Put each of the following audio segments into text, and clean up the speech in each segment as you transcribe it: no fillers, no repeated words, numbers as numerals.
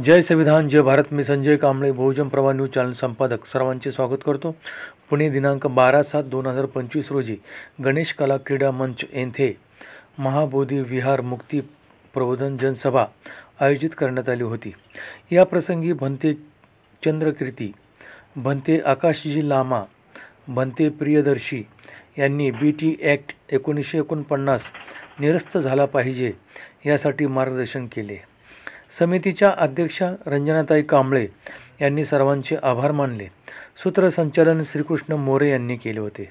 जय संविधान जय भारत. मी संजय कांबळे, बहुजन प्रवाह news channel संपादक. सर्वांचे स्वागत करतो. पुणे दिनांक 12/7/2025 रोजी गणेश कला क्रीडा मंच येथे महाबोधी विहार मुक्ती प्रबोधन जनसभा आयोजित करण्यात आली होती. या प्रसंगी भंते चंद्रकीर्ती, भंते आकाशजी लामा, भंते प्रियदर्शी यांनी BT ॲक्ट 1949 निरस्त झाला पाहिजे यासाठी मार्गदर्शन केले. समितीच्या अध्यक्षा रंजनाताई कांबळे यांनी सर्वांचे आभार मानले. सूत्रसंचालन श्रीकृष्ण मोरे यांनी केले होते.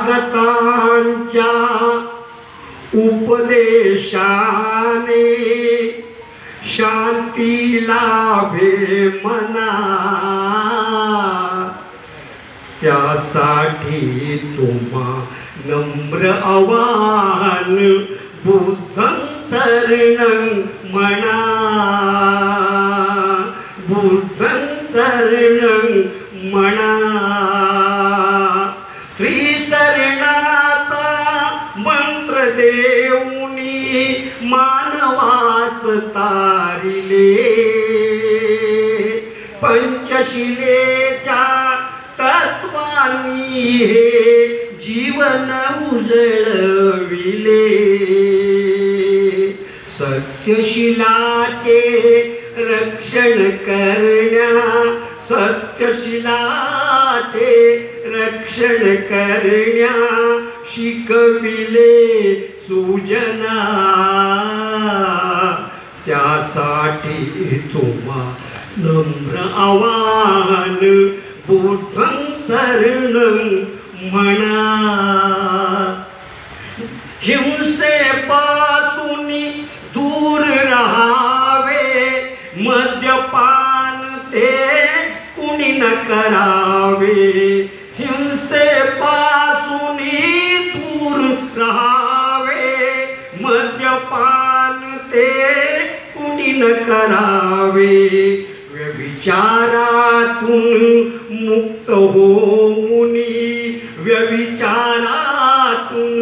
तथागतांच्या उपदेशाने शांती लाभे मना, त्यासाठी तुम्हा नम्र आवाहन बुद्धं शरणं म्हणा, बुद्धं शरणं म्हणा. त्रिशरणाचा मंत्र देऊनी मानवास तारिले, पंचशिलेच्या तत्वानी हे जीवन उजळविले. सत्यशिलाचे रक्षण करण्या, सत्यशिलाचे रक्षण करण्या शिकविले सुजना, त्यासाठी तुम्हा नम्र आवाहन बुद्धं शरणं म्हणा. हिंसेपासून दूर राहावे, मद्यपान ते कुणी न करावे. हिंसेपासून दूर राहावे, मद्यपान ते कुणी न करावे. व्यभिचारातून मुक्त होऊनी, व्यभिचारातून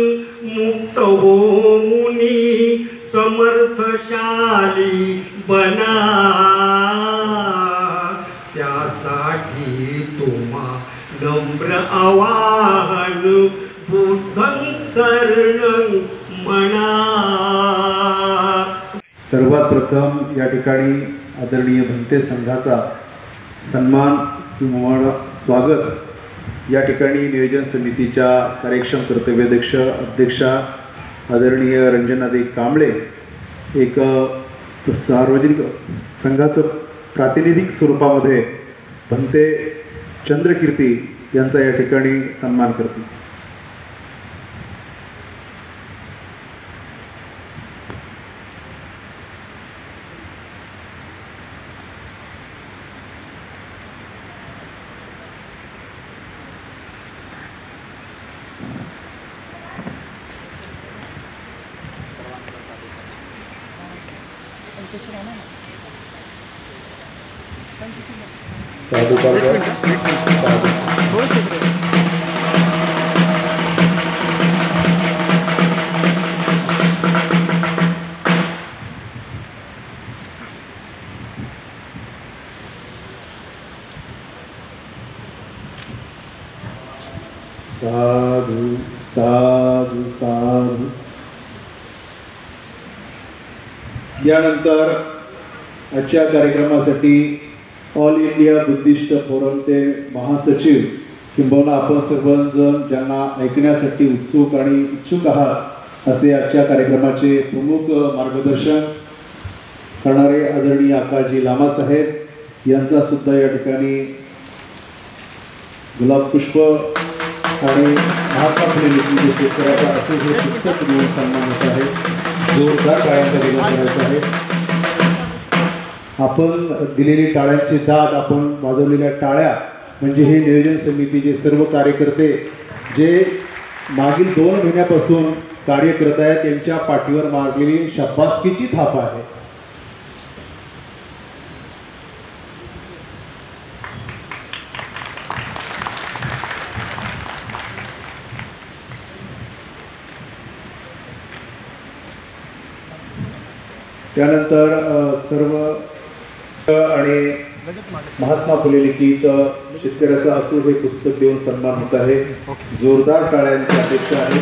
मुक्त होऊनी समर्थशाली बना, त्यासाठी तुम्हा नम्र आवाहन बुद्धं शरणं म्हणा. सर्वात प्रथम या ठिकाणी आदरणीय भंते संघाचा सन्मान किंवा स्वागत या ठिकाणी नियोजन समितीच्या कार्यक्षम कर्तव्याध्यक्ष अध्यक्षा आदरणीय रंजनाताई कांबळे एक सार्वजनिक संघाचं प्रातिनिधिक स्वरूपामध्ये भंते चंद्रकीर्ती यांचा या ठिकाणी सन्मान करते. साधू साधू साधू साधू साधू. यानंतर आजच्या कार्यक्रमासाठी ऑल इंडिया बुद्धिस्ट फोरमचे महासचिव किंबहुना आपण सर्वजण ज्यांना ऐकण्यासाठी उत्सुक आणि इच्छुक आहात असे आजच्या कार्यक्रमाचे प्रमुख मार्गदर्शन करणारे आदरणीय आकाशजी लामा साहेब यांचा सुद्धा या ठिकाणी गुलाब पुष्प आणि महात्मा फुले लिखित शेतकऱ्याचा असे हे पुस्तक देऊन सन्मान होत आहे. जोरदार टाळ्यांचा दिवस करायचा आहे. आपण दिलेली टाळ्यांची दाद, आपण वाजवलेल्या टाळ्या म्हणजे हे नियोजन समितीचे सर्व कार्यकर्ते जे मागील 2 महिन्यापासून कार्य करत आहेत त्यांच्या पाठीवर मारलेली शाबासकीची थाप आहे. त्यानंतर सर्व आणि महात्मा फुले लिखित शेतकऱ्याचा असू हे पुस्तक देऊन सन्मान होत आहे. जोरदार टाळ्यांची अपेक्षा आहे.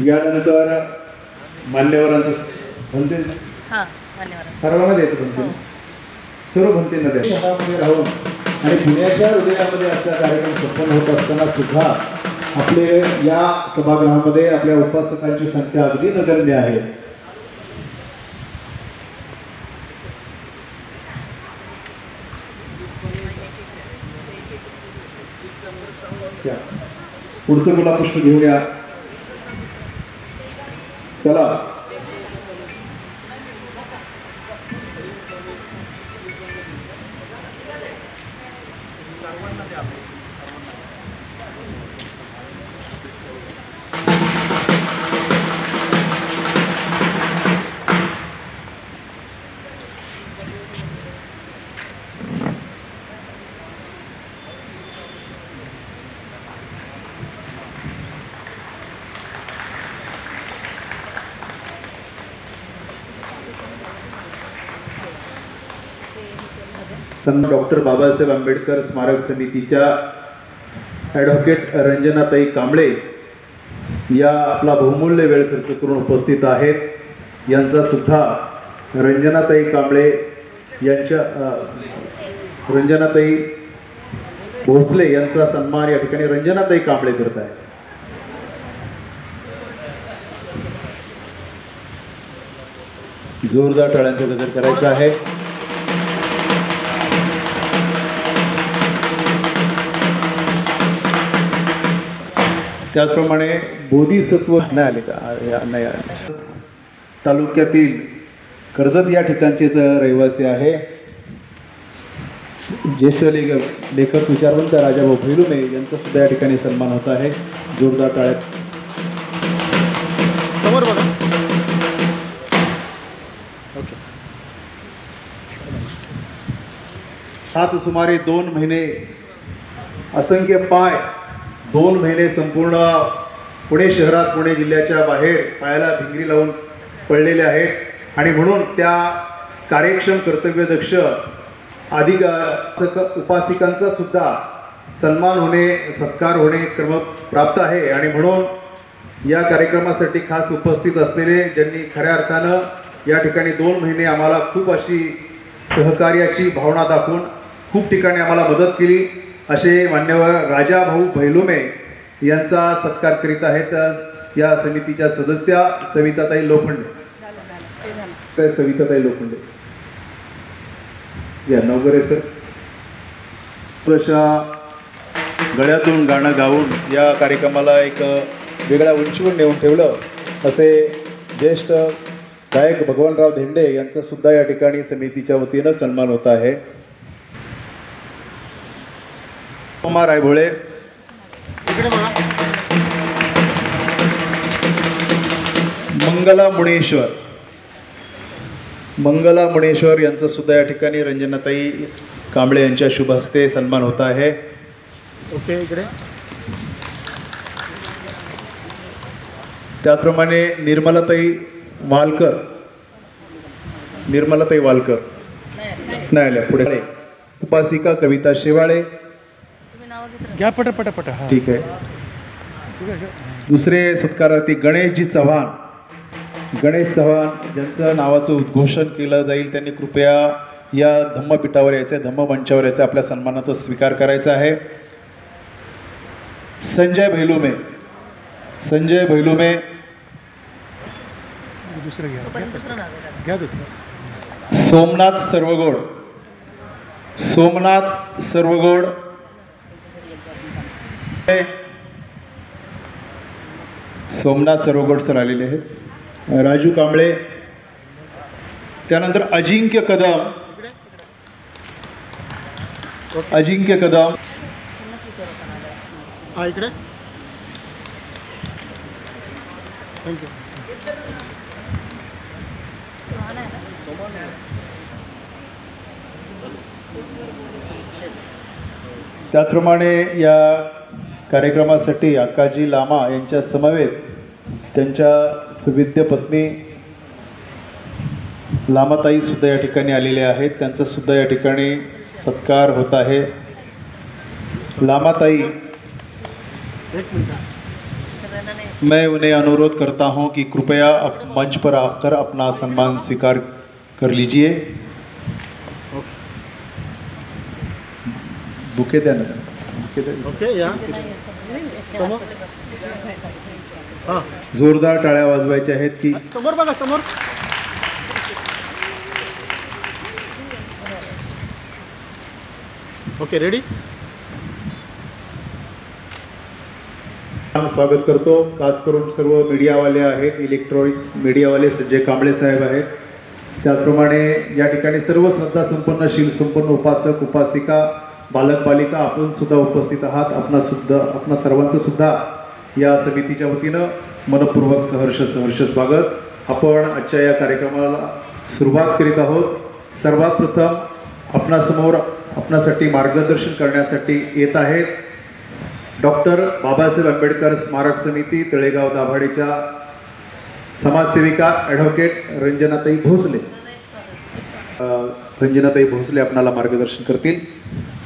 यानंतर मान्यवरांचं म्हणते सर्वांना द्यायचं म्हणते सर्व भंतेंना द्या. शहरामध्ये राहून आणि पुण्याच्या हृदयामध्ये आजचा कार्यक्रम संपन्न होत असताना सुद्धा आपले या सभागृहामध्ये आपल्या उपासकांची संख्या अगदी नगण्य आहे. पुढचं गुलाबपुष्प घेऊन या. चला. डॉक्टर बाबासाहेब आंबेडकर स्मारक समितीच्या ॲडव्होकेट रंजनाताई कांबळे या आपला बहुमूल्य वेळ खर्च करून उपस्थित आहेत. यांचा सुद्धा रंजनाताई कांबळे यांच्या रंजनाताई भोसले यांचा सन्मान या ठिकाणी रंजनाताई कांबळे करत आहे. जोरदार टाळ्यांचा गजर करायचा आहे. त्याचप्रमाणे बोधिसत्व नाही आले का नाही आले. तालुक्यातील कर्जत या ठिकाणचेच रहिवासी आहे. ज्येष्ठ लेखक विचारवंत राजाभाऊ भैलुमे यांचा सुद्धा या ठिकाणी सन्मान होत आहे. जोरदार टाळ्यात समोर बघा. ओके. हात सुमारे 2 महिने असंख्य पाय 2 महिने संपूर्ण पुणे शहरात पुणे जिल्ह्याच्या बाहेर पायाला भिंगरी लावून पडलेले आहेत आणि म्हणून त्या कार्यक्षम कर्तव्यदक्ष अधिक उपासिकांचा सुद्धा सन्मान होणे सत्कार होणे क्रम प्राप्त आहे. आणि म्हणून या कार्यक्रमासाठी खास उपस्थित असलेले ज्यांनी खऱ्या अर्थानं या ठिकाणी 2 महिने आम्हाला खूप अशी सहकार्याची भावना दाखवून खूप ठिकाणी आम्हाला मदत केली असे मान्यवर राजाभाऊ भैलुमे यांचा सत्कार करीत आहेत या समितीच्या सदस्या सविताताई लोखंडे. सविताताई लोखंडे या नवगरे सर. थोड्याशा गळ्यातून गाणं गाऊन या कार्यक्रमाला एक वेगळ्या उंचीवर नेऊन ठेवलं असे ज्येष्ठ गायक भगवानराव धेंडे यांचा सुद्धा या ठिकाणी समितीच्या वतीनं सन्मान होत आहे. कुमार रायभोळे, मंगला मुणेश्वर यांचा सुद्धा या ठिकाणी रंजनाताई कांबळे यांच्या शुभ हस्ते सन्मान होत आहे. ओके, इकडे त्याचप्रमाणे निर्मलाताई वालकर नाही पुढे उपासिका कविता शेवाळे. घ्या पटापट. हा ठीक आहे. दुसरे सत्कारार्थी गणेश चव्हाण ज्यांचं नावाचं उद्घोषण केलं जाईल त्यांनी कृपया या धम्मपीठावर यायचं, धम्ममंचावर यायचं, आपल्या सन्मानाचा स्वीकार करायचा आहे. संजय भैलुमे दुसरं घ्या. सोमनाथ सर्वगोड सर आलेले आहेत. राजू कांबळे, त्यानंतर अजिंक्य कदम इकडे थँक्यू. त्याचप्रमाणे या कार्यक्रमासाठी अक्काजी लामा यांच्या समवेत त्यांच्या सुविद्य पत्नी लामाताई सुद्धा या ठिकाणी आलेले आहेत. त्यांचा सुद्धा या ठिकाणी सत्कार होत आहे. लामाताई, मैं उन्हें अनुरोध करता हूं कि कृपया मंच पर आकर अपना सम्मान स्वीकार कर लीजिए. बुके द्या ना. ओके या समोर. हां, जोरदार टाळ्या वाजवायच्या आहेत की समोर बघा, समोर. Okay, ready. स्वागत करतो. खास करून सर्व मीडियावाले आहेत, इलेक्ट्रॉनिक मीडियावाले संजय कांबळे साहेब आहेत. त्याचप्रमाणे या ठिकाणी सर्व श्रद्धा संपन्न, शील संपन्न उपासक उपासिका, बालक बालिका आपण सुद्धा उपस्थित आहात. आपणा सर्वांचं सुद्धा या समितीच्या वतीनं मनपूर्वक सहर्ष स्वागत. आपण आजच्या या कार्यक्रमाला सुरुवात करीत आहोत. सर्वात प्रथम आपणासाठी मार्गदर्शन करण्यासाठी येत आहेत डॉक्टर बाबासाहेब आंबेडकर स्मारक समिती तळेगाव दाभाडेच्या समाजसेविका ॲडव्होकेट रंजनाताई भोसले आपणाला मार्गदर्शन करतील.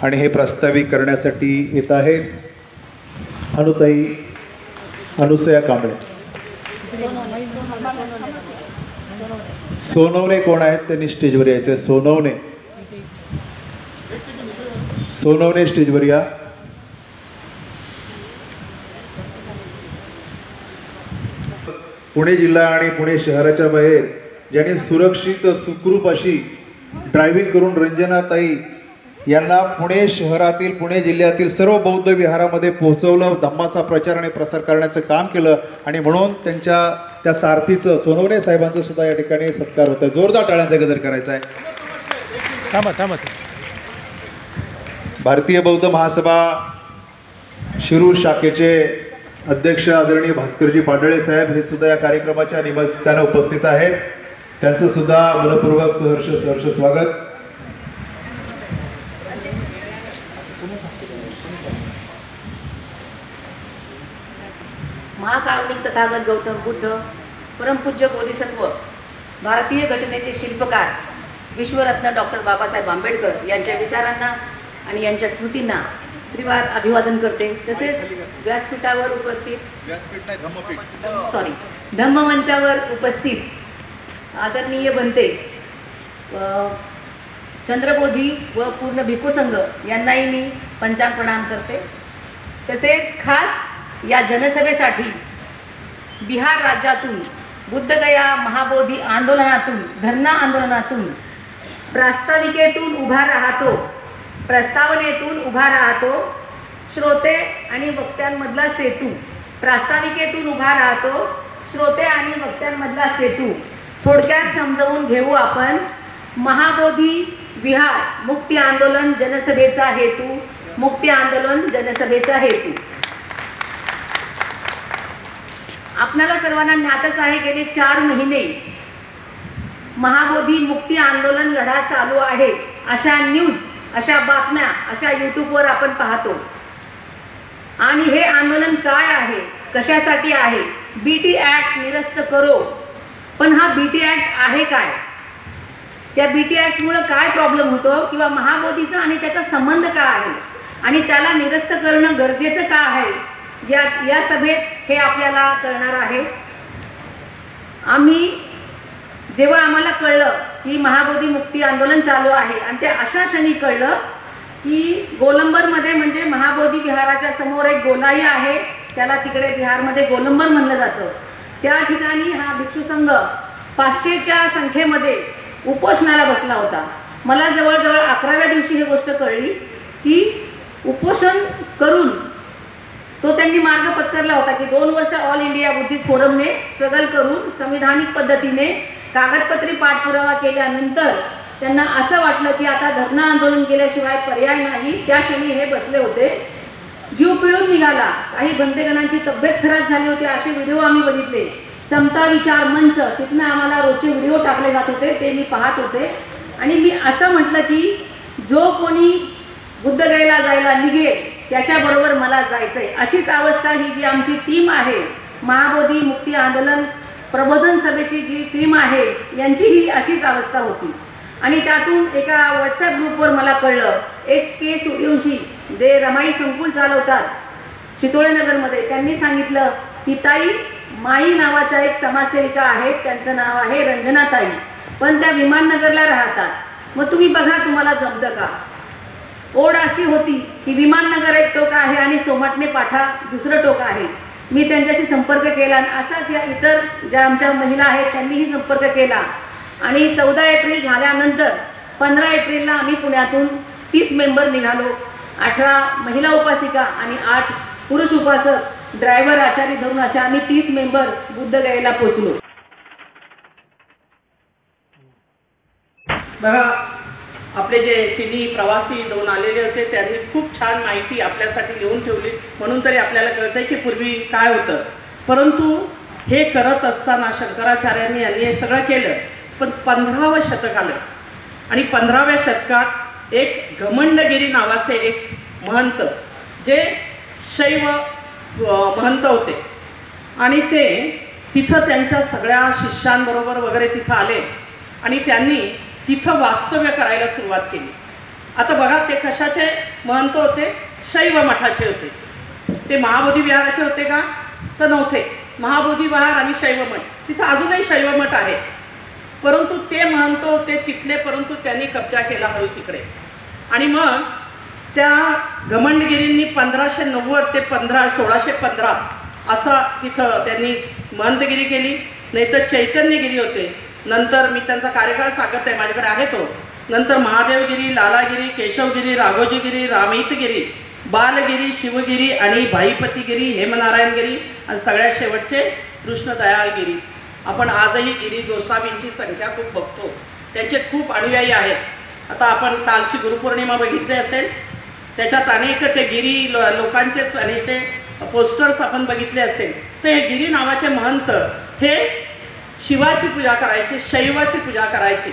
आणि हे प्रास्ताविक करण्यासाठी येत आहेत अनुसया कांबळे. सोनवणे कोण आहेत त्यांनी स्टेजवर यायचं. सोनवणे स्टेजवर या. पुणे जिल्हा आणि पुणे शहराच्या बाहेर ज्यांनी सुरक्षित सुखरूप अशी ड्रायव्हिंग करून रंजनाताई यांना पुणे शहरातील पुणे जिल्ह्यातील सर्व बौद्ध विहारामध्ये पोहोचवलं, धम्माचा प्रचार आणि प्रसार करण्याचं काम केलं. आणि म्हणून त्या सारथीचं सोनवणे साहेबांचं सुद्धा या ठिकाणी सत्कार होत आहे. जोरदार टाळ्यांचा गजर करायचा आहे. थांबा. भारतीय बौद्ध महासभा शिरूर शाखेचे अध्यक्ष आदरणीय भास्करजी पाडळे साहेब हे सुद्धा या कार्यक्रमाच्या निमित्तानं उपस्थित आहेत. त्यांचं सुद्धा मनपूर्वक सहर्ष स्वागत. महाकारुणिक तथागत गौतम बुद्ध, परमपूज्य बोधिसत्व, भारतीय घटनेचे शिल्पकार, विश्वरत्न डॉक्टर बाबासाहेब आंबेडकर यांच्या विचारांना आणि यांच्या स्मृतींना त्रिवार अभिवादन करते. तसेच व्यासपीठावर उपस्थित धम्ममंचावर उपस्थित आदरणीय बनते चंद्रबोधी व पूर्ण भिक्खू संघ यांनाही मी पंचांग प्रणाम करते. तसेच खास या जनसभेसाठी बिहार राज्यातून बुद्धगया महाबोधी आंदोलनातून, धरणा आंदोलनातून, प्रस्तावनेतून उभा राहतो, श्रोते आणि वक्त्यांमधला सेतू, प्रास्ताविकेतून उभा राहतो, श्रोते आणि वक्त्यांमधला सेतू, थोडक्यात समजावून घेऊ आपण. महाबोधी विहार मुक्ती आंदोलन जनसभेचा हेतू. मुक्ती आंदोलन जनसभेचा हेतू आपल्याला सर्वांना ज्ञातच आहे. गेले 4 महिने महाबोधी मुक्ती आंदोलन लढा चालू आहे अशा न्यूज, अशा बातम्या, अशा यूट्यूबवर आपण पाहतो. आणि हे आंदोलन काय आहे, कशासाठी आहे? BT ॲक्ट निरस्त करो. पण हा BT ॲक्ट आहे काय? त्या BT ॲक्टमुळे काय प्रॉब्लेम होतो किंवा महाबोधीचा आणि त्याचा संबंध काय आहे आणि त्याला निरस्त करणं गरजेचं का आहे, या सभेत हे आपल्याला कळणार आहे. जेव्हा आम्हाला कळलं की महाबोधी मुक्ती आंदोलन चालू आहे आणि ते अशा क्षणी कळलं की गोलंबरमध्ये, म्हणजे महाबोधी विहाराच्या समोर एक गोलाई आहे, त्याला तिकडे बिहारमध्ये गोलंबर म्हणलं जातं. त्या ठिकाणी हा भिक्षू संघ 500च्या संख्येमध्ये उपोषणाला बसला होता. मला जवळजवळ 11व्या दिवशी ही गोष्ट कळली की उपोषण करून तो त्यांनी मार्ग पत्करला होता की 2 वर्ष ऑल इंडिया बुद्धिस्ट फोरमने स्ट्रगल करून संविधानिक पद्धतीने कागदपत्री पाठपुरावा केल्यानंतर त्यांना असं वाटलं की आता धरणं आंदोलन केल्याशिवाय पर्याय नाही. त्या क्षणी हे बसले होते. जीव पिळून निघाला. काही बंदेगणांची तब्येत खराब झाली होती असे व्हिडिओ आम्ही बघितले. समता विचार मंच, तिथनं आम्हाला रोजचे व्हिडिओ टाकले जात होते, ते मी पाहत होते. आणि मी असं म्हटलं की जो कोणी बुद्धगयेला जायला निघेल त्याच्याबरोबर मला जायचंय. अशीच अवस्था ही जी आमची टीम आहे, महाबोधी मुक्ती आंदोलन प्रबोधन सभेची जी टीम आहे, यांची ही अशीच अवस्था होती. आणि त्यातून एका व्हॉट्सॲप ग्रुपवर मला कळलं, HK सूर्यवंशी जे रमाई संकुल चालवतात चितोळेनगरमध्ये, त्यांनी सांगितलं की ताई, माई नावाच्या एक समाजसेविका आहेत, त्यांचं नाव आहे रंजनाताई, पण त्या विमाननगरला राहतात. मग तुम्ही बघा तुम्हाला जमतं का. ओढ अशी होती की विमाननगर एक टोक आहे आणि सोमटणे पाठा दुसरं टोक आहे. मी त्यांच्याशी संपर्क केला आणि असाच या इतर ज्या आमच्या महिला आहेत त्यांनीही संपर्क केला. आणि 14 एप्रिल झाल्यानंतर 15 एप्रिलला आम्ही पुण्यातून 30 मेंबर निघालो. 18 महिला उपासिका आणि 8 पुरुष उपासक, ड्रायव्हर, आचारी धरून अशा आम्ही 30 मेंबर बुद्धगयेला पोचलो. बघा, आपले जे चिनी प्रवासी 2 आलेले होते त्यांनी खूप छान माहिती आपल्यासाठी लिहून ठेवली. म्हणून तरी आपल्याला कळतंय की पूर्वी काय होतं. परंतु हे करत असताना शंकराचार्यांनी यांनी हे सगळं केलं. पण 15वं शतक आलं आणि 15व्या शतकात एक घमंडगिरी नावाचे एक महंत, जे शैव महंत होते आणि ते तिथं त्यांच्या सगळ्या शिष्यांबरोबर वगैरे तिथं आले आणि त्यांनी तिथं वास्तव्य करायला सुरुवात केली. आता बघा, ते कशाचे महंत होते? शैव मठाचे होते. ते महाबोधी विहाराचे होते का? तर नव्हते. महाबोधी विहार आणि शैव मठ, तिथं अजूनही शैव मठ आहे, परंतु ते महंत होते तिथले, परंतु त्यांनी कब्जा केला हळूच इकडे. आणि मग त्या घमंडगिरींनी 1590 ते 1615 असा तिथं त्यांनी महंतगिरी केली. नाहीतर चैतन्यगिरी होते. नंतर मी त्यांचा कार्यकाळ सांगत आहे, माझ्याकडे आहे तो. नंतर महादेवगिरी, लालागिरी, केशवगिरी, राघोजीगिरी, रामहितगिरी, बालगिरी, शिवगिरी आणि भाईपतीगिरी, हेमनारायणगिरी आणि सगळ्यात शेवटचे कृष्णदयाळगिरी. आपण आजही गिरी गोसावींची संख्या खूप बघतो, त्यांचे खूप अनुयायी आहेत. आता आपण कालची गुरुपौर्णिमा बघितली असेल, त्याच्यात अनेक ते गिरी लोकांचेच अनेकसे पोस्टर्स आपण बघितले असेल. तर हे गिरी नावाचे महंत हे शिवाची पूजा करायचे, शैवाची पूजा करायची.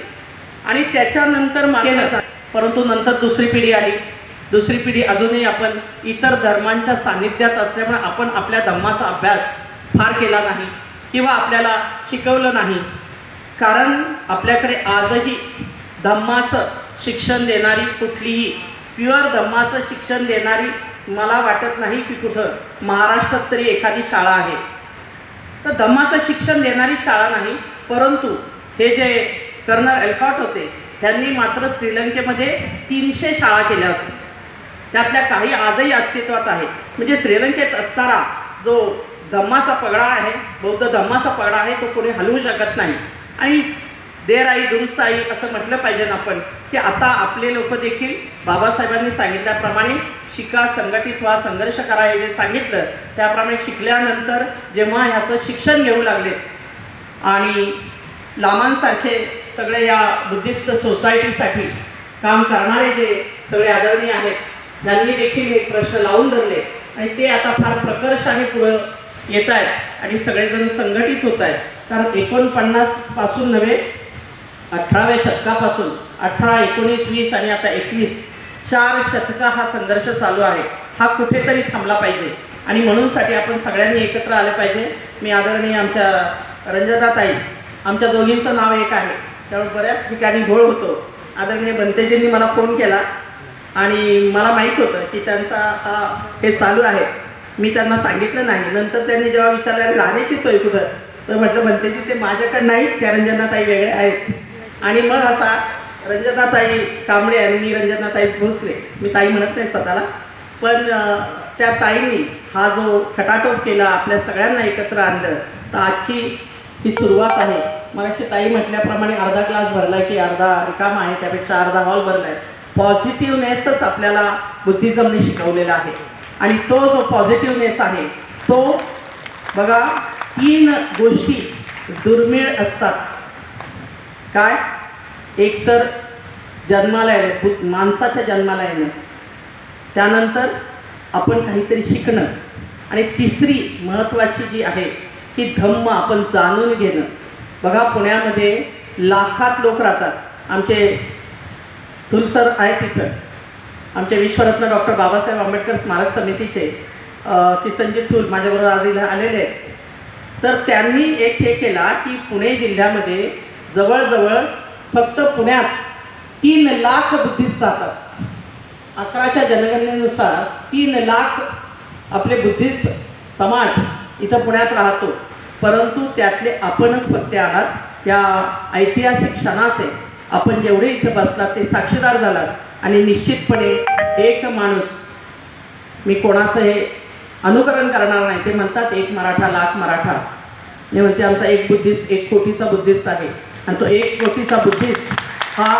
आणि त्याच्यानंतर मागे नका, परंतु नंतर दुसरी पिढी आली. दुसरी पिढी अजूनही आपण इतर धर्मांच्या सान्निध्यात असल्यामुळे आपण आपल्या धम्माचा अभ्यास फार केला नाही किंवा आपल्याला शिकवलं नाही. कारण आपल्याकडे आजही धम्माचं शिक्षण देणारी कुठलीही प्युअर धम्माचं शिक्षण देणारी मला वाटत नाही की कुठं महाराष्ट्रात तरी एखादी शाळा आहे. तर धम्माचं शिक्षण देणारी शाळा नाही. परंतु हे जे कर्नल एल्कॉट होते त्यांनी मात्र श्रीलंकेमध्ये 300 शाळा केल्या होत्या. त्यातल्या काही आजही अस्तित्वात आहे. म्हणजे श्रीलंकेत असणारा जो धम्माचा पगडा आहे, बौद्ध धम्माचा पगडा आहे, तो कोणी हलवू शकत नाही. आणि देर आई दुरुस्त आई असं म्हटलं पाहिजे ना आपण, की आता आपले लोक देखील बाबासाहेबांनी सांगितल्याप्रमाणे शिका, संघटित व्हा, संघर्ष करा, हे जे सांगितलं त्याप्रमाणे शिकल्यानंतर जेव्हा ह्याचं शिक्षण घेऊ लागले आणि लामांसारखे सगळे या बुद्धिस्ट सोसायटीसाठी काम करणारे जे सगळे आदरणीय आहेत त्यांनी देखील हे प्रश्न लावून धरले आणि ते आता फार प्रकर्षाने पुढं येत आहेत आणि सगळेजण संघटित होत आहेत. कारण 49 पासून नव्हे 18व्या शतकापासून 18, 19, 20 आणि आता 21 4 शतका हा संघर्ष चालू आहे. हा कुठेतरी थांबला पाहिजे आणि म्हणूनसाठी आपण सगळ्यांनी एकत्र आले पाहिजे. मी आदरणीय आमच्या रंजनाताई, आमच्या दोघींचं नाव एक आहे त्यामुळे बऱ्याच ठिकाणी घोळ होतो. आदरणीय बनतेजींनी मला फोन केला आणि मला माहीत होतं की त्यांचा हे चालू आहे. मी त्यांना सांगितलं नाही. नंतर त्यांनी जेव्हा विचारलं राहण्याची सोय कुठं, तर म्हटलं बनतेजी ते माझ्याकडे नाहीत, त्या रंजनाताई वेगळे आहेत. आणि मग असा रंजनाताई कांबळे आणि मी रंजनाताई भोसले, मी ताई म्हणत नाही स्वतःला, पण त्या ताईंनी हा जो खटाटोप केला, आपल्या सगळ्यांना एकत्र आणलं, तर आजची ही सुरुवात आहे. मग अशी ताई म्हटल्याप्रमाणे अर्धा ग्लास भरला की अर्धा रिकामा आहे, त्यापेक्षा अर्धा हॉल भरला आहे. पॉझिटिव्हनेसच आपल्याला बुद्धिझमने शिकवलेला आहे आणि तो जो पॉझिटिव्हनेस आहे तो बघा 3 गोष्टी दुर्मिळ असतात. काय? एकतर जन्माला येणं, माणसाच्या जन्माला येणं, त्यानंतर आपण काहीतरी शिकणं आणि तिसरी महत्त्वाची जी आहे की धम्म आपण जाणून घेणं. बघा पुण्यामध्ये लाखात लोक राहतात. आमचे स्थूलसर आहेत तिथं, आमचे विश्वरत्न डॉक्टर बाबासाहेब आंबेडकर स्मारक समितीचे किसनजी थूल माझ्याबरोबर आज इथे आलेले आहेत. तर त्यांनी एक हे केला की पुणे जिल्ह्यामध्ये जवळजवळ फक्त पुण्यात 3 लाख बुद्धिस्ट राहतात. 11च्या जनगणनेनुसार 3 लाख आपले बुद्धिस्ट समाज इथं पुण्यात राहतो. परंतु त्यातले आपणच फक्त आहात या ऐतिहासिक क्षणाचे. आपण जेवढे इथं बसलात ते साक्षीदार झालात आणि निश्चितपणे एक माणूस, मी कोणाचं हे अनुकरण करणार नाही, ते म्हणतात 1 मराठा लाख मराठा. मी म्हणते आमचा एक बुद्धिस्ट 1 कोटीचा बुद्धिस्ट आहे आणि तो 1 कोटीचा बुद्धिस्ट हा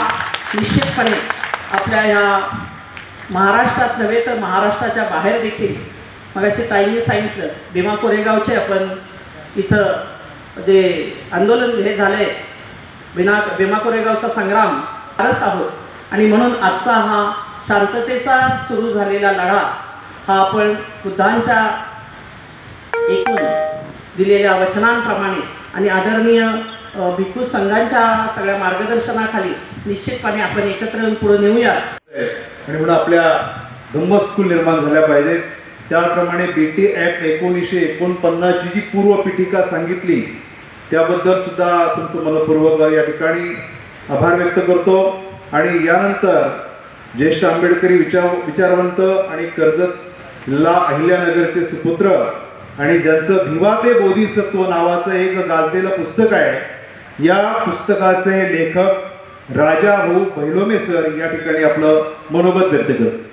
निश्चितपणे आपल्या ह्या महाराष्ट्रात नव्हे तर महाराष्ट्राच्या बाहेर देखील. मग अशी ताईंनी सांगितलं भीमा कोरेगावचे आपण इथं जे आंदोलन हे झाले, भीमा कोरेगावचा संग्राम फारच आहोत आणि म्हणून आजचा हा शांततेचा सुरू झालेला लढा हा आपण बुद्धांच्या एकूण दिलेल्या वचनांप्रमाणे आणि आदरणीय भिक्खू संघांच्या सगळ्या मार्गदर्शनाखाली निश्चितपणे आपण एकत्र येऊन पुढे नेऊया. आणि म्हणून आपल्या धम्म स्कूल निर्माण झाल्या पाहिजेत. त्याप्रमाणे BT ॲक्ट 1949 ची जी पूर्वपीठिका सांगितली त्याबद्दल सुद्धा तुमचं मनपूर्वक या ठिकाणी आभार व्यक्त करतो. आणि यानंतर ज्येष्ठ आंबेडकरी विचारवंत आणि कर्जतला अहिल्यानगरचे सुपुत्र आणि ज्यांचं भिवा ते बोधिसत्व नावाचं एक गाजलेलं पुस्तक आहे, या पुस्तकाचे लेखक राजा भाऊ बैलोमे सर या ठिकाणी आपलं मनोगत व्यक्त करतात.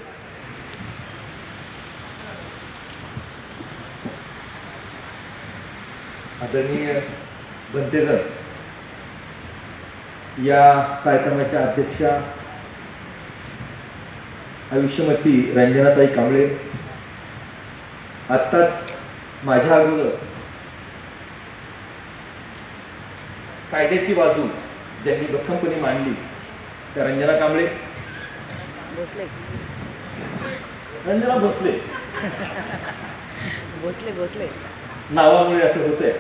आदरणीय बनतेकर, या कार्यक्रमाच्या अध्यक्षा आयुष्यमती रंजनाताई कांबळे, आत्ताच माझ्या अगोदर कायद्याची बाजू ज्यांनी प्रथमपणे मांडली त्या रंजना कांबळे, भोसले रंजना भोसले भोसले भोसले नावामुळे असं होतंय.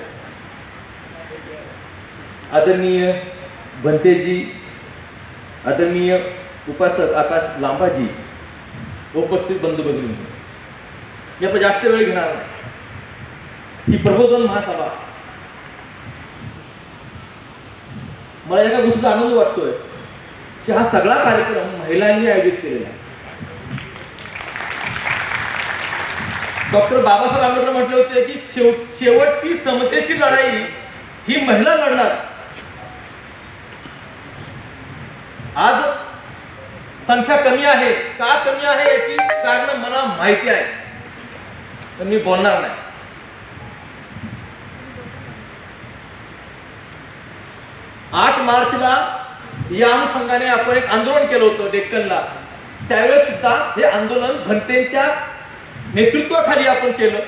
आदरणीय बनतेजी, आदरणीय उपासक आकाश लांबाजी, उपस्थित बंधू भगिनी, यात जास्त वेळ घेणार नाही. ही प्रबोधन महासभा, मला एका गोष्टीचा आनंद वाटतोय की हा सगळा कार्यक्रम महिलांनी आयोजित केलेला आहे. डॉक्टर बाबासाहेब आंबेडकर म्हटले होते की शेवटची समतेची लढाई ही महिला लढणार. आज संख्या कमी आहे, का कमी आहे याची कारण मला माहिती आहे, तर मी बोलणार नाही. आठ मार्चला या अनुषंगाने आपण एक आंदोलन केलं होतं डेक्कनला. त्यावेळेस सुद्धा हे आंदोलन भंतेंच्या नेतृत्वाखाली आपण केलं.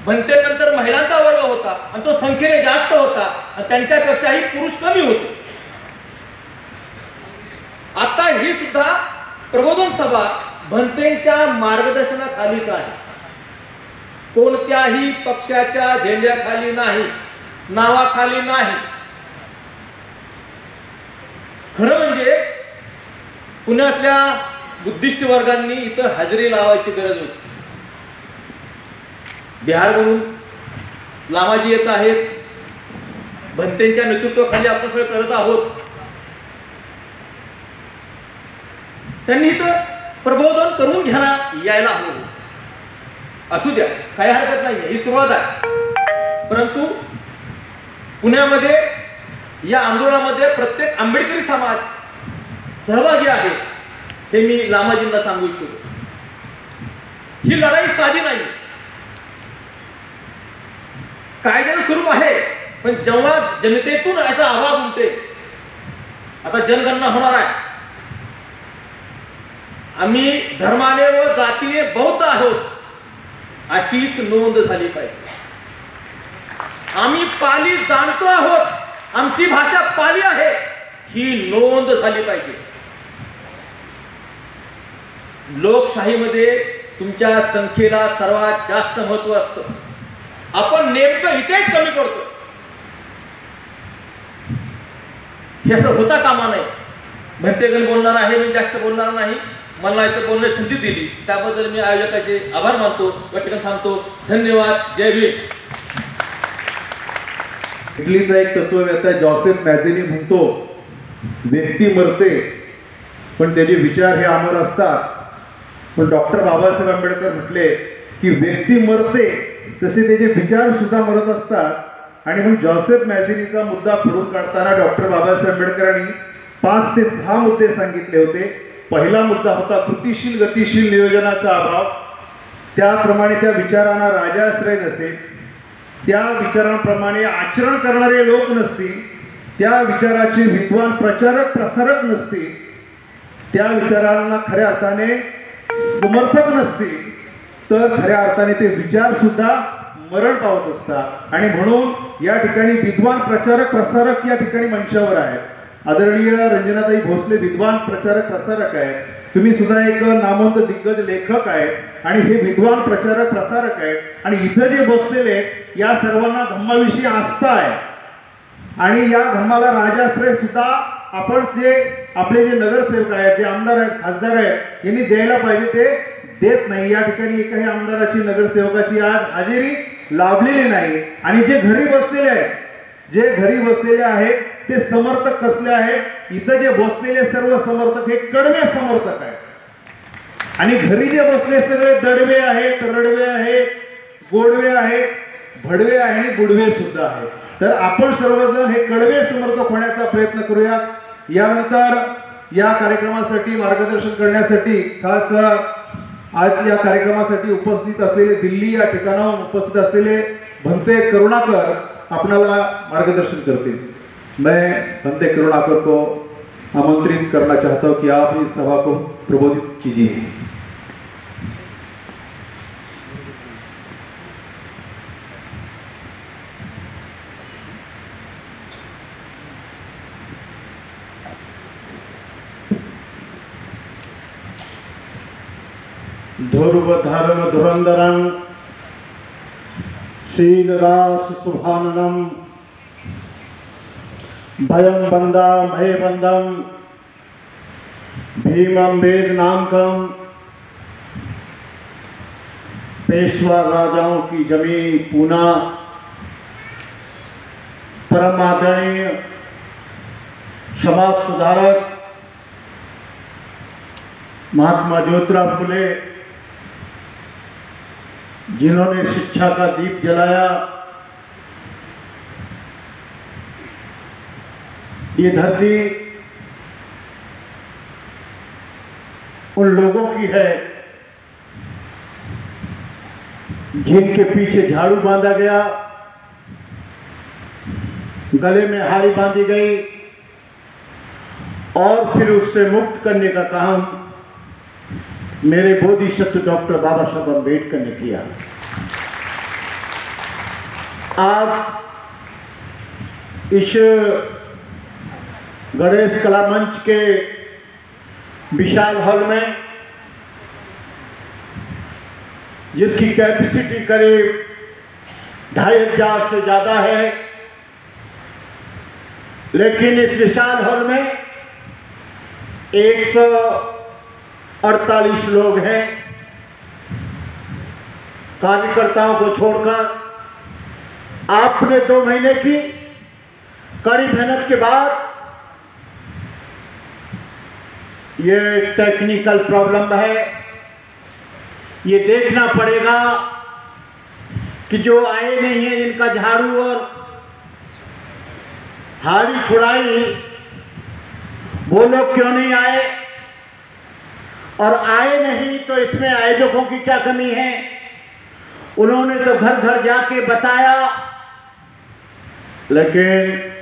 बनतेनंतर महिलांचा वर्ग होता आणि तो संख्येने जास्त होता आणि त्यांच्यापेक्षाही पुरुष कमी होते. आता ही सुद्धा प्रबोधन सभा भंतेंच्या मार्गदर्शनाखालीच आहे. कोणत्याही पक्षाच्या झेंड्याखाली नाही, नावाखाली नाही. खरं म्हणजे पुण्यातल्या बुद्धिस्ट वर्गांनी इथं हजेरी लावायची गरज होती. बिहारवरून लामाजी येत आहेत, भंतेंच्या नेतृत्वाखाली आपण सगळे करत आहोत. त्यांनी इथं प्रबोधन करून घ्यायला यायला हवं. असू द्या, काही हरकत नाही, ही सुरुवात आहे. परंतु पुण्यामध्ये या आंदोलनामध्ये प्रत्येक आंबेडकरी समाज सहभागी आहे हे मी लामाजींना सांगू इच्छितो. ही लढाई साधी नाही, कायद्याचं स्वरूप आहे. पण जेव्हा जनतेतून याचा आवाज उमटे, आता जनगणना होणार आहे, आम्ही धर्माने व जातीने बौद्ध आहोत अशीच नोंद झाली पाहिजे. आम्ही पाली जाणतो आहोत, आमची भाषा पाली आहे ही नोंद झाली पाहिजे. लोकशाहीमध्ये तुमच्या संख्येला सर्वात जास्त महत्व असतं. आपण नेमकं इथेच कमी पडतो, हे असं होता कामा नये. भंतेगण बोलणार आहे, मी जास्त बोलणार नाही. मला इथं बोलण्याची संधी दिली त्याबद्दल मी आयोजकाचे आभार मानतो. या ठिकाणी थांबतो. धन्यवाद. जय भीम. इटलीचा एक तत्ववेत्ता जॉसेफ मॅझेनी म्हणतो, व्यक्ती मरते पण त्याचे विचार हे अमर असतात. पण डॉक्टर बाबासाहेब आंबेडकर म्हटले की व्यक्ती मरते तसे त्याचे विचार सुद्धा मरत असतात. आणि म्हणून जॉसेफ मॅझेनीचा मुद्दा फोडून काढताना डॉक्टर बाबासाहेब आंबेडकरांनी 5 ते 6 मुद्दे सांगितले होते. पहिला मुद्दा होता कृतिशील गतिशील नियोजनाचा अभाव. त्याप्रमाणे त्या विचारांना राजाश्रय नसेल, त्या विचारांप्रमाणे आचरण करणारे लोक नसतील, त्या विचाराचे विद्वान प्रचारक प्रसारक नसतील, त्या विचारांना खऱ्या अर्थाने समर्थक नसतील, तर खऱ्या अर्थाने ते विचार सुद्धा मरण पावत असतात. आणि म्हणून या ठिकाणी विद्वान प्रचारक प्रसारक या ठिकाणी मंचावर आहेत. आदरणीय रंजनाताई भोसले विद्वान प्रचारक प्रसारक आहेत. तुम्ही सुद्धा एक नामवंत दिग्गज लेखक आहे आणि हे विद्वान प्रचारक प्रसारक आहेत. आणि इथं जे बसलेले या सर्वांना धम्माविषयी आस्था आहे आणि या धम्माला राजाश्रय सुद्धा आपण जे आपले जे नगरसेवक आहेत, जे आमदार आहेत, खासदार आहेत, यांनी द्यायला पाहिजे ते देत नाही. या ठिकाणी एकही आमदाराची नगरसेवकाची आज हजेरी लाभलेली नाही. आणि जे घरी बसलेले आहेत, जे घरी बसलेले आहेत ते समर्थक कसले आहेत? इथं जे बसलेले सर्व समर्थक हे कडवे समर्थक आहेत आणि घरी जे बसले सगळे दडवे आहेत, रडवे आहेत, गोडवे आहेत, भडवे आहे आणि गुडवे सुद्धा आहेत. तर आपण सर्वजण हे कडवे समर्थक होण्याचा प्रयत्न करूयात. यानंतर या कार्यक्रमासाठी मार्गदर्शन करण्यासाठी खास आज या कार्यक्रमासाठी उपस्थित असलेले, दिल्ली या ठिकाणाहून उपस्थित असलेले भंते करुणाकर आपणाला मार्गदर्शन करतील. मैं भंते करुणाकर को आमंत्रित करना चाहता हूँ कि आप इस सभा को प्रबोधित कीजिए. ध्रुव धर्म धुरंधरं शीलरास शुभाननम भयं बंदा भय बंदम भीमं वेद नामकम. पेशवा राजाओं की जमी पूना, परम आदरणीय समाज सुधारक महात्मा ज्योतिराव फुले, जिन्होंने शिक्षा का दीप जलाया, ये धरती उन लोगों की है जिनके पीछे झाड़ू बांधा गया, गले में हारी बांधी गई और फिर उससे मुक्त करने का काम मेरे बोधिसत्व डॉक्टर बाबा साहब अम्बेडकर ने किया. आज इस गणेश कला मंच के विशाल हॉल में, जिसकी कैपेसिटी करीब 2500 से ज़्यादा है, लेकिन इस विशाल हॉल में 148 लोग हैं। कार्यकर्ताओं को छोड़कर आपने 2 महीने की कड़ी मेहनत के बाद ये टेक्निकल प्रॉब्लम है, ये देखना पड़ेगा कि जो आए नहीं हैं, जिनका झाड़ू और हाड़ी छुड़ाई, वो लोग क्यों नहीं आए, और आए नहीं तो इसमें आयोजकों की क्या कमी है। उन्होंने तो घर घर जाके बताया, लेकिन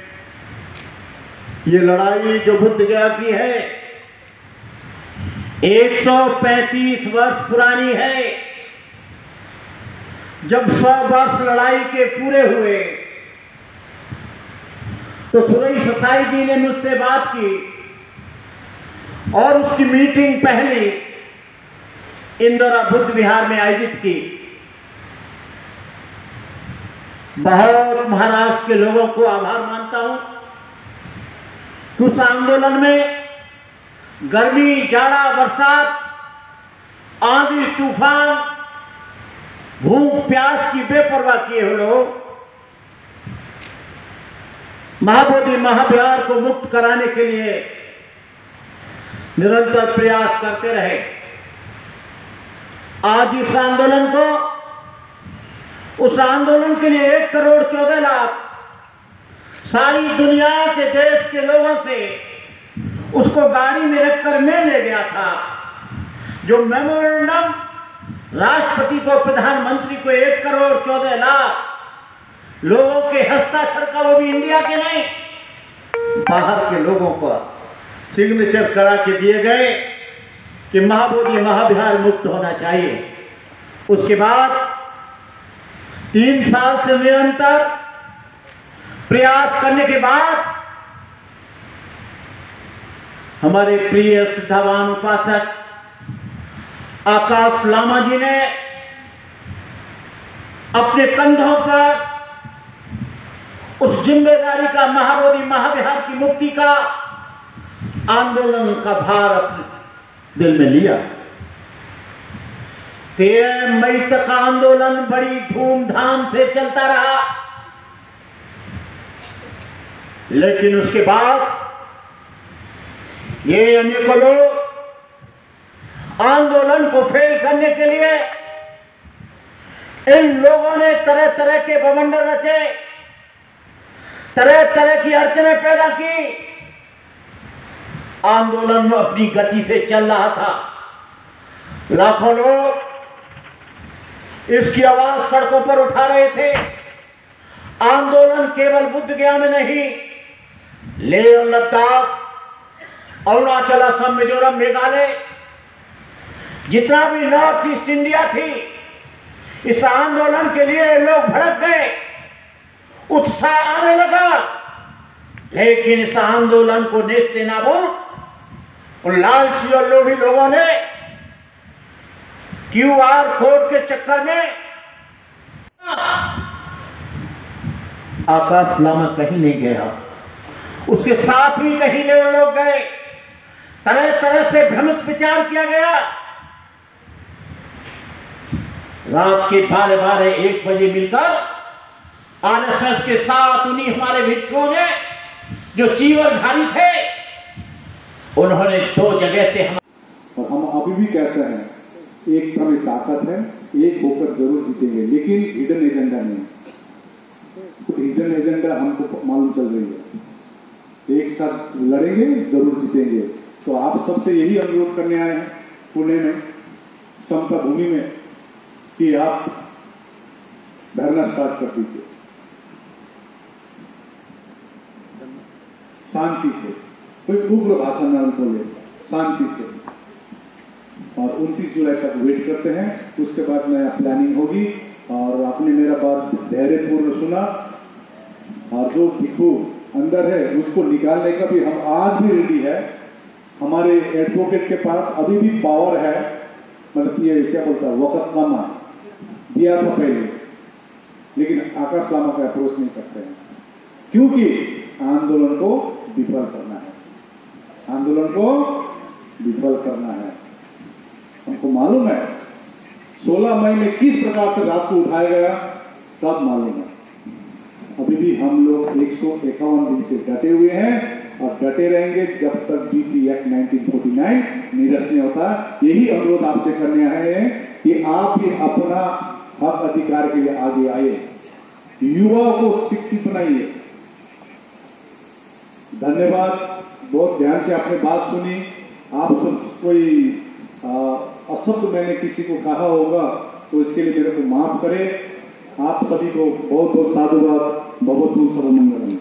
ये लड़ाई जो बुद्ध गया की है 135 वर्ष पुरानी है। जब 100 वर्ष लड़ाई के पूरे हुए तो सुरेश ससाई जी ने मुझसे बात की और उसकी मीटिंग पहले इंदिरा बुद्ध विहार में आयोजित की। बहुत महाराष्ट्र के लोगों को आभार मानता हूं कि उस आंदोलन में गर्मी, जाड़ा, बरसात, आंधी, तूफान, भूख प्यास की बेपरवाह किए हुए लोग महाबोधि महाविहार को मुक्त कराने के लिए निरंतर प्रयास करते रहे। आज इस आंदोलन को, उस आंदोलन के लिए 1,14,00,000 सारी दुनिया के देश के लोगों से उसको गाड़ी में रखकर मैं ले गया था। जो मेमोरेंडम राष्ट्रपति को, प्रधानमंत्री को 1,14,00,000 लोगों के हस्ताक्षर का, वो भी इंडिया के नहीं, बाहर के लोगों को सिग्नेचर करा के दिए गए कि महाबोधि महाविहार मुक्त होना चाहिए। उसके बाद 3 साल से निरंतर प्रयास करने के बाद हमारे प्रिय श्रद्धावान उपासक आकाश लामा जी ने अपने कंधों पर उस जिम्मेदारी का, महाबोधि महाविहार की मुक्ति का आंदोलन का भार अपने दिल में लिया। 13 मई तक आंदोलन बड़ी धूमधाम से चलता रहा, लेकिन उसके बाद ये अनेकों लोग आंदोलन को फेल करने के लिए, इन लोगों ने तरह तरह के बवंडर रचे, तरह तरह की अड़चनें पैदा की। आंदोलन अपनी गति से चल रहा था, लाखों लोग इसकी आवाज सड़कों पर उठा रहे थे। आंदोलन केवल बुद्ध गया में नहीं, लेह और लद्दाख, अरुणाचल, असम, मिजोरम, मेघालय, जितना भी नॉर्थ ईस्ट इंडिया थी, इस आंदोलन के लिए लोग भड़क गए, उत्साह आने लगा। लेकिन इस आंदोलन को नेस्ते नाबूद उन लालची और लोभी लोगों ने QR कोड के चक्कर में, आकाश लामा कहीं नहीं गया, उसके साथ भी कहीं लोग गए, तरह तरह से भ्रमित विचार किया गया। रात के 12-1 बजे मिलकर RSS के साथ उन्हीं हमारे भिक्षुओं ने, जो चीवरधारी थे, उन्होंने 2 जगह से और हम अभी भी कहते हैं एकता में ताकत है, एक होकर जरूर जीतेंगे, लेकिन हिडन एजेंडा नहीं। तो हिडन एजेंडा हमको मालूम चल रही है, एक साथ लड़ेंगे, जरूर जीतेंगे। तो आप सबसे यही अनुरोध करने आए हैं पुणे में, समता भूमि में, कि आप धरना स्टार्ट कर दीजिए शांति से, कोई उग्र भाषण न बोले, शांति से। और 29 जुलाई तक वेट करते हैं, उसके बाद नया प्लानिंग होगी और आपने मेरा बात धैर्यपूर्ण सुना, और जो भिक्षु अंदर है उसको निकालने का भी हम आज भी रेडी है। हमारे एडवोकेट के पास अभी भी पावर है, मतलब ये क्या बोलता है, वक़्तनामा दिया था पहले, लेकिन आकाश लामा का अप्रोच नहीं करते हैं, क्योंकि आंदोलन को विफल करना है, आंदोलन को विफल करना है। हमको मालूम है 16 मई में किस प्रकार से रात को उठाया गया, सब मालूम है। अभी भी हम लोग 151 दिन से डटे हुए हैं और डटे रहेंगे जब तक जीपी एक्ट 1949 निरस्त नहीं होता। यही अनुरोध आपसे करने आए हैं कि आप भी अपना हक अधिकार के लिए आगे आए, युवा को शिक्षित बनाइए। धन्यवाद, बहुत ध्यान से आपने बात सुनी। आप सब कोई अशब्द मैंने किसी को कहा होगा तो इसके लिए मेरे को माफ करें। आप सभी को बहुत बहुत साधुवाद। भवतु सर्वमंगलम।